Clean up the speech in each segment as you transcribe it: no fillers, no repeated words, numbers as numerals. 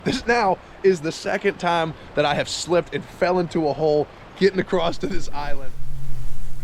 This now is the second time that I have slipped and fell into a hole getting across to this island.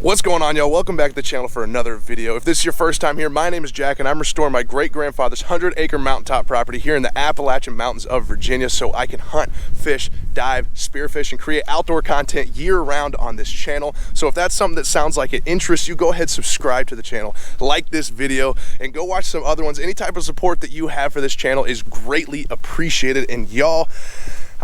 What's going on, y'all? Welcome back to the channel for another video. If this is your first time here, my name is Jack and I'm restoring my great-grandfather's 100-acre mountaintop property here in the Appalachian Mountains of Virginia so I can hunt, fish, dive, spearfish, and create outdoor content year-round on this channel. So if that's something that sounds like it interests you, go ahead, subscribe to the channel, like this video, and go watch some other ones. Any type of support that you have for this channel is greatly appreciated. And y'all,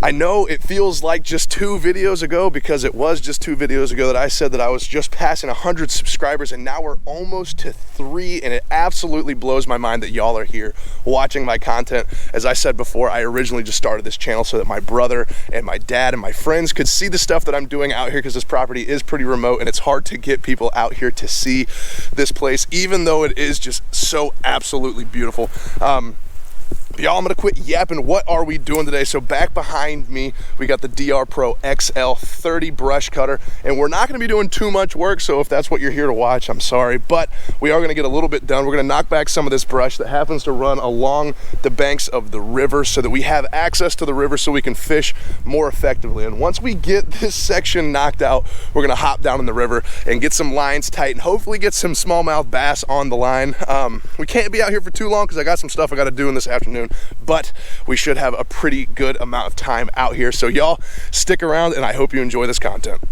I know it feels like just 2 videos ago, because it was just 2 videos ago that I said that I was just passing 100 subscribers, and now we're almost to 3, and it absolutely blows my mind that y'all are here watching my content. As I said before, I originally just started this channel so that my brother and my dad and my friends could see the stuff that I'm doing out here, because this property is pretty remote and it's hard to get people out here to see this place, even though it is just so absolutely beautiful. Y'all, I'm gonna quit yapping. What are we doing today? So back behind me, we got the DR Pro XL 30 brush cutter, and we're not gonna be doing too much work, so if that's what you're here to watch, I'm sorry, but we are gonna get a little bit done. We're gonna knock back some of this brush that happens to run along the banks of the river so that we have access to the river so we can fish more effectively. And once we get this section knocked out, we're gonna hop down in the river and get some lines tight and hopefully get some smallmouth bass on the line. We can't be out here for too long because I got some stuff I gotta do in this afternoon, but we should have a pretty good amount of time out here. So y'all stick around and I hope you enjoy this content.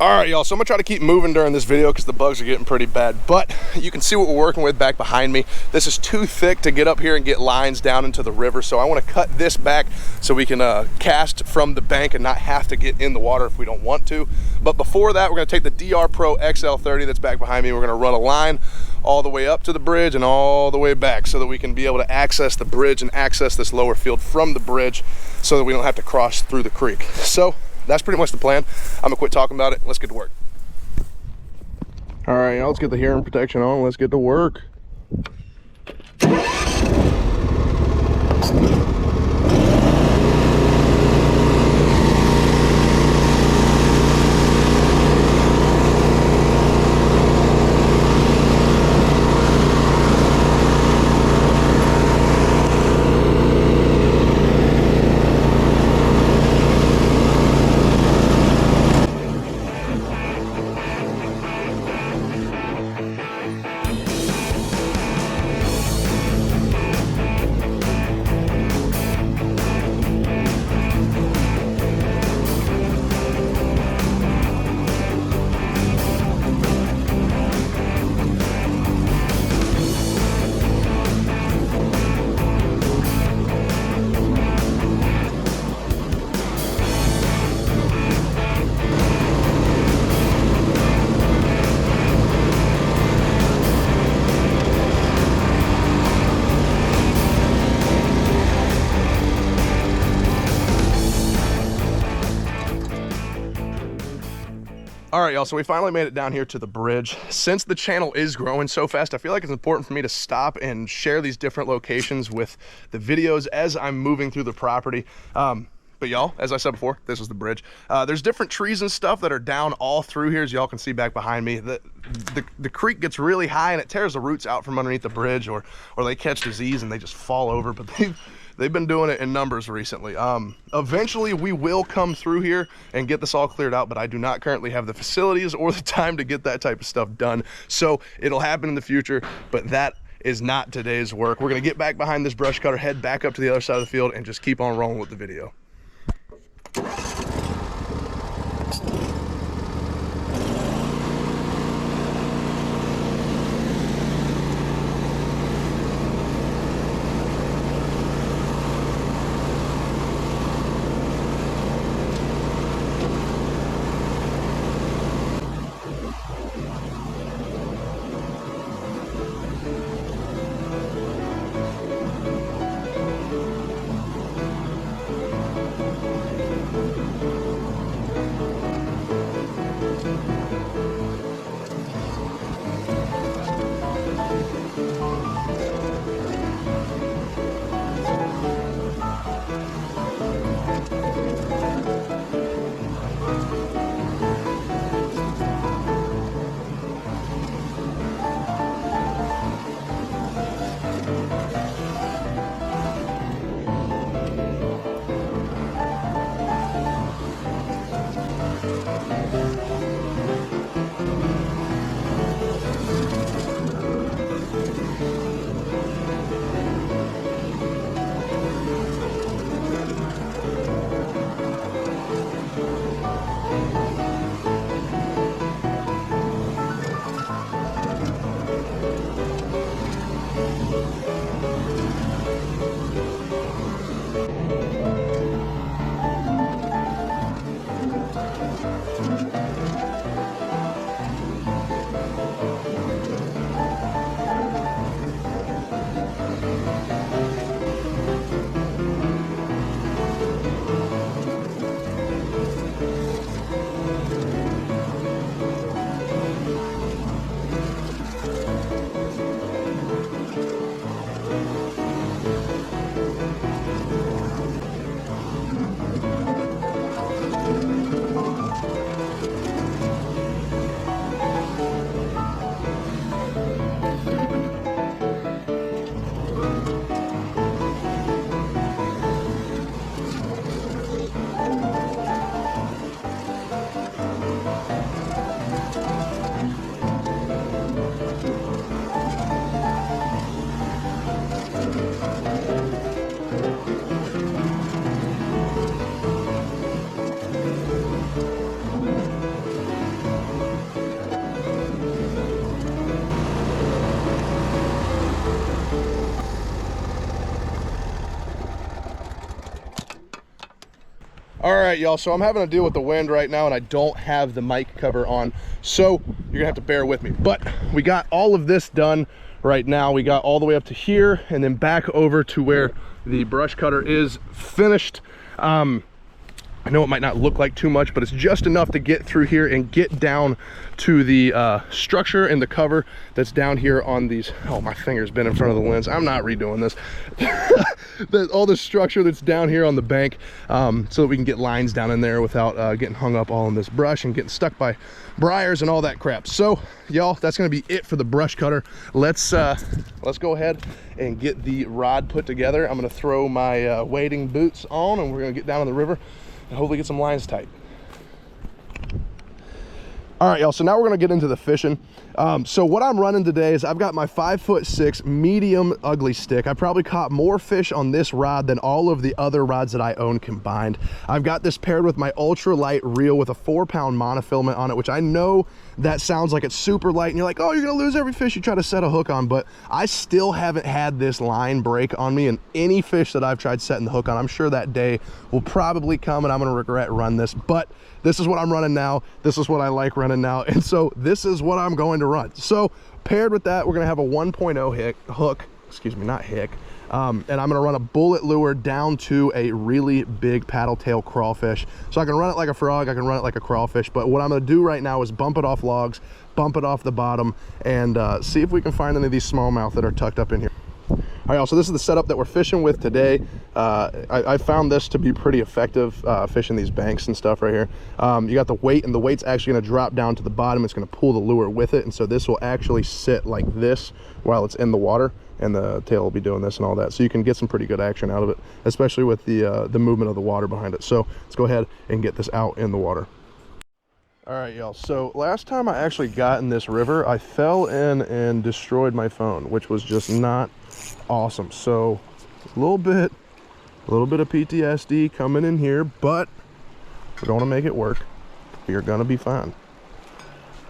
All right, y'all, so I'm gonna try to keep moving during this video because the bugs are getting pretty bad, but you can see what we're working with back behind me. This is too thick to get up here and get lines down into the river, so I want to cut this back so we can cast from the bank and not have to get in the water if we don't want to. But before that, we're gonna take the DR Pro XL 30 that's back behind me. We're gonna run a line all the way up to the bridge and all the way back so that we can be able to access the bridge and access this lower field from the bridge so that we don't have to cross through the creek. So that's pretty much the plan. I'm gonna quit talking about it. Let's get to work. All right, y'all, let's get the hearing protection on. Let's get to work. All right, y'all, so we finally made it down here to the bridge. Since the channel is growing so fast, I feel like it's important for me to stop and share these different locations with the videos as I'm moving through the property. But y'all, as I said before, this is the bridge. There's different trees and stuff that are down all through here, as y'all can see back behind me. The creek gets really high and it tears the roots out from underneath the bridge, or they catch disease and they just fall over, but they've been doing it in numbers recently. Eventually we will come through here and get this all cleared out, but I do not currently have the facilities or the time to get that type of stuff done. So it'll happen in the future, but that is not today's work. We're gonna get back behind this brush cutter, head back up to the other side of the field, and just keep on rolling with the video. All right, y'all, so I'm having to deal with the wind right now and I don't have the mic cover on, so you're gonna have to bear with me. But we got all of this done right now. We got all the way up to here and then back over to where the brush cutter is finished. I know it might not look like too much, but it's just enough to get through here and get down to the structure and the cover that's down here on these. Oh, my finger's been in front of the lens. I'm not redoing this. All the structure that's down here on the bank, so that we can get lines down in there without getting hung up all in this brush and getting stuck by briars and all that crap. So y'all, that's gonna be it for the brush cutter. Let's go ahead and get the rod put together. I'm gonna throw my wading boots on and we're gonna get down in the river and hopefully get some lines tight. All right, y'all, so now we're gonna get into the fishing. So what I'm running today is I've got my 5'6" medium ugly stick. I probably caught more fish on this rod than all of the other rods that I own combined. I've got this paired with my ultra light reel with a 4-pound monofilament on it, which I know that sounds like it's super light and you're like, oh, you're gonna lose every fish you try to set a hook on, but I still haven't had this line break on me in any fish that I've tried setting the hook on. I'm sure that day will probably come and I'm gonna regret running this, but this is what I'm running now. This is what I like running now. And so this is what I'm going to run. So paired with that, we're gonna have a 1.0 hook, excuse me, not hick. And I'm gonna run a bullet lure down to a really big paddle tail crawfish. So I can run it like a frog, I can run it like a crawfish, but what I'm gonna do right now is bump it off logs, bump it off the bottom, and see if we can find any of these smallmouth that are tucked up in here. All right, so this is the setup that we're fishing with today. I found this to be pretty effective fishing these banks and stuff right here. You got the weight, and the weight's actually gonna drop down to the bottom. It's gonna pull the lure with it, and so this will actually sit like this while it's in the water, and the tail will be doing this and all that. So you can get some pretty good action out of it, especially with the movement of the water behind it. So let's go ahead and get this out in the water. All right, y'all, so last time I actually got in this river, I fell in and destroyed my phone, which was just not awesome. So a little bit of PTSD coming in here, but we're gonna make it work. You're gonna be fine,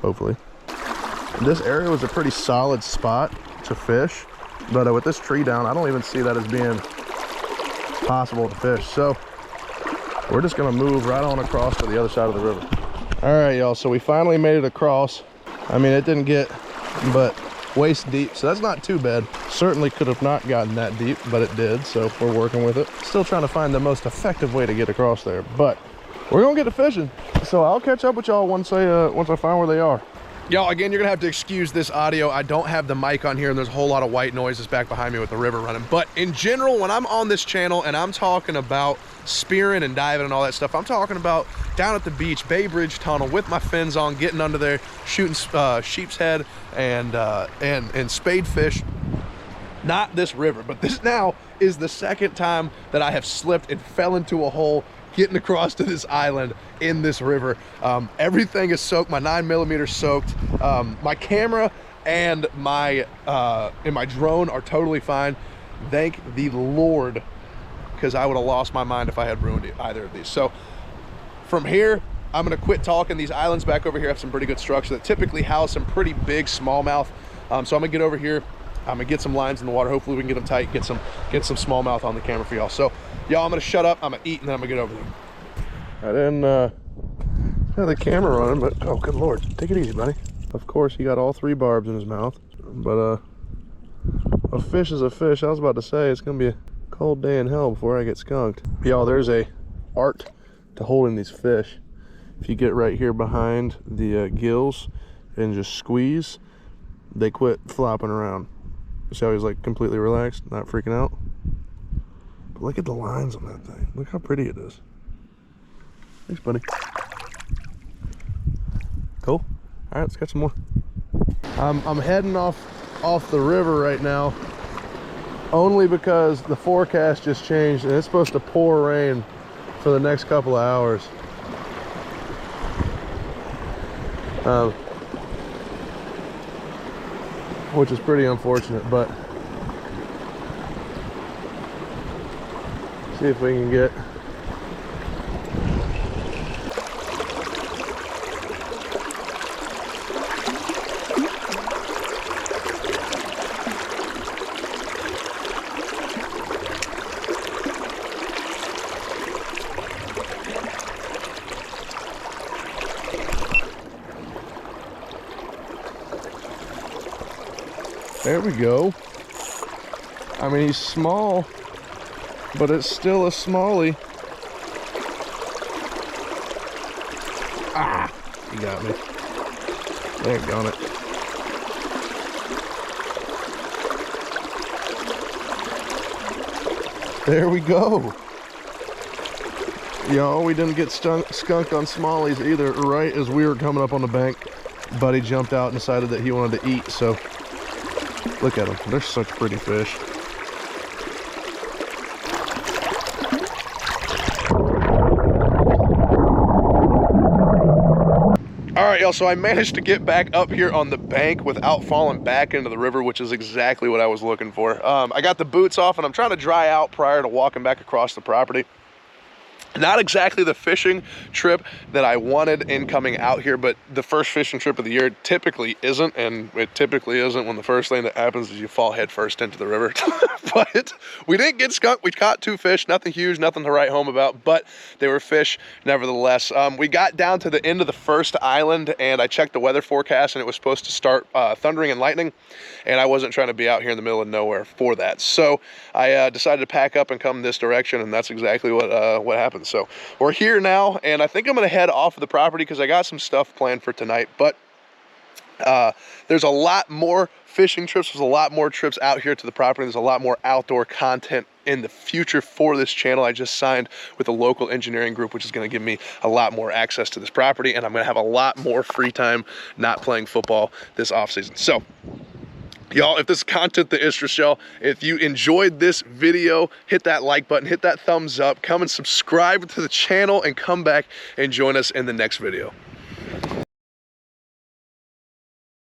hopefully. This area was a pretty solid spot to fish, but with this tree down, I don't even see that as being possible to fish. So we're just gonna move right on across to the other side of the river. All right, y'all, so we finally made it across. I mean, it didn't get but waist deep, so that's not too bad. Certainly could have not gotten that deep, but it did, so we're working with it. Still trying to find the most effective way to get across there, but we're gonna get to fishing. So I'll catch up with y'all once I find where they are. Y'all, again, you're gonna have to excuse this audio. I don't have the mic on here and there's a whole lot of white noises back behind me with the river running. But in general, when I'm on this channel and I'm talking about spearing and diving and all that stuff, I'm talking about down at the beach, Bay Bridge Tunnel with my fins on, getting under there, shooting sheep's head and spade fish. Not this river, but this now is the second time that I have slipped and fell into a hole getting across to this island in this river. Everything is soaked. My 9mm soaked. My camera and my drone are totally fine. Thank the Lord, because I would have lost my mind if I had ruined either of these. So from here, I'm gonna quit talking. These islands back over here have some pretty good structure that typically house some pretty big smallmouth. So I'm gonna get over here. I'm gonna get some lines in the water. Hopefully we can get them tight, get some smallmouth on the camera for y'all. So y'all, I'm gonna shut up, I'm gonna eat, and then I'm gonna get over there. I didn't have the camera running, but oh good Lord, take it easy, buddy. Of course he got all 3 barbs in his mouth, but a fish is a fish. I was about to say it's gonna be a cold day in hell before I get skunked. Y'all, there's a art to holding these fish. If you get right here behind the gills and just squeeze, they quit flopping around. See how he's like completely relaxed, not freaking out? But look at the lines on that thing. Look how pretty it is. Thanks, buddy. Cool. All right, let's catch some more. I'm heading off the river right now, only because the forecast just changed and it's supposed to pour rain for the next couple of hours. Which is pretty unfortunate, but see if we can get There we go. I mean, he's small, but it's still a smallie. Ah, he got me. There, got it. There we go. Y'all, we didn't get skunked on smallies either. Right as we were coming up on the bank, Buddy jumped out and decided that he wanted to eat. So look at them. They're such pretty fish. All right, y'all, so I managed to get back up here on the bank without falling back into the river, which is exactly what I was looking for. I got the boots off and I'm trying to dry out prior to walking back across the property. Not exactly the fishing trip that I wanted in coming out here, but the first fishing trip of the year typically isn't, and it typically isn't when the first thing that happens is you fall head first into the river. But we didn't get skunked. We caught 2 fish, nothing huge, nothing to write home about, but they were fish nevertheless. We got down to the end of the first island and I checked the weather forecast and it was supposed to start thundering and lightning, and I wasn't trying to be out here in the middle of nowhere for that. So I decided to pack up and come this direction, and that's exactly what happened. So we're here now, and I think I'm gonna head off of the property because I got some stuff planned for tonight. But there's a lot more fishing trips. There's a lot more trips out here to the property. There's a lot more outdoor content in the future for this channel. I just signed with a local engineering group, which is going to give me a lot more access to this property, and I'm going to have a lot more free time not playing football this off season. So y'all, if this is content that interests y'all, if you enjoyed this video, hit that like button, hit that thumbs up, come and subscribe to the channel, and come back and join us in the next video.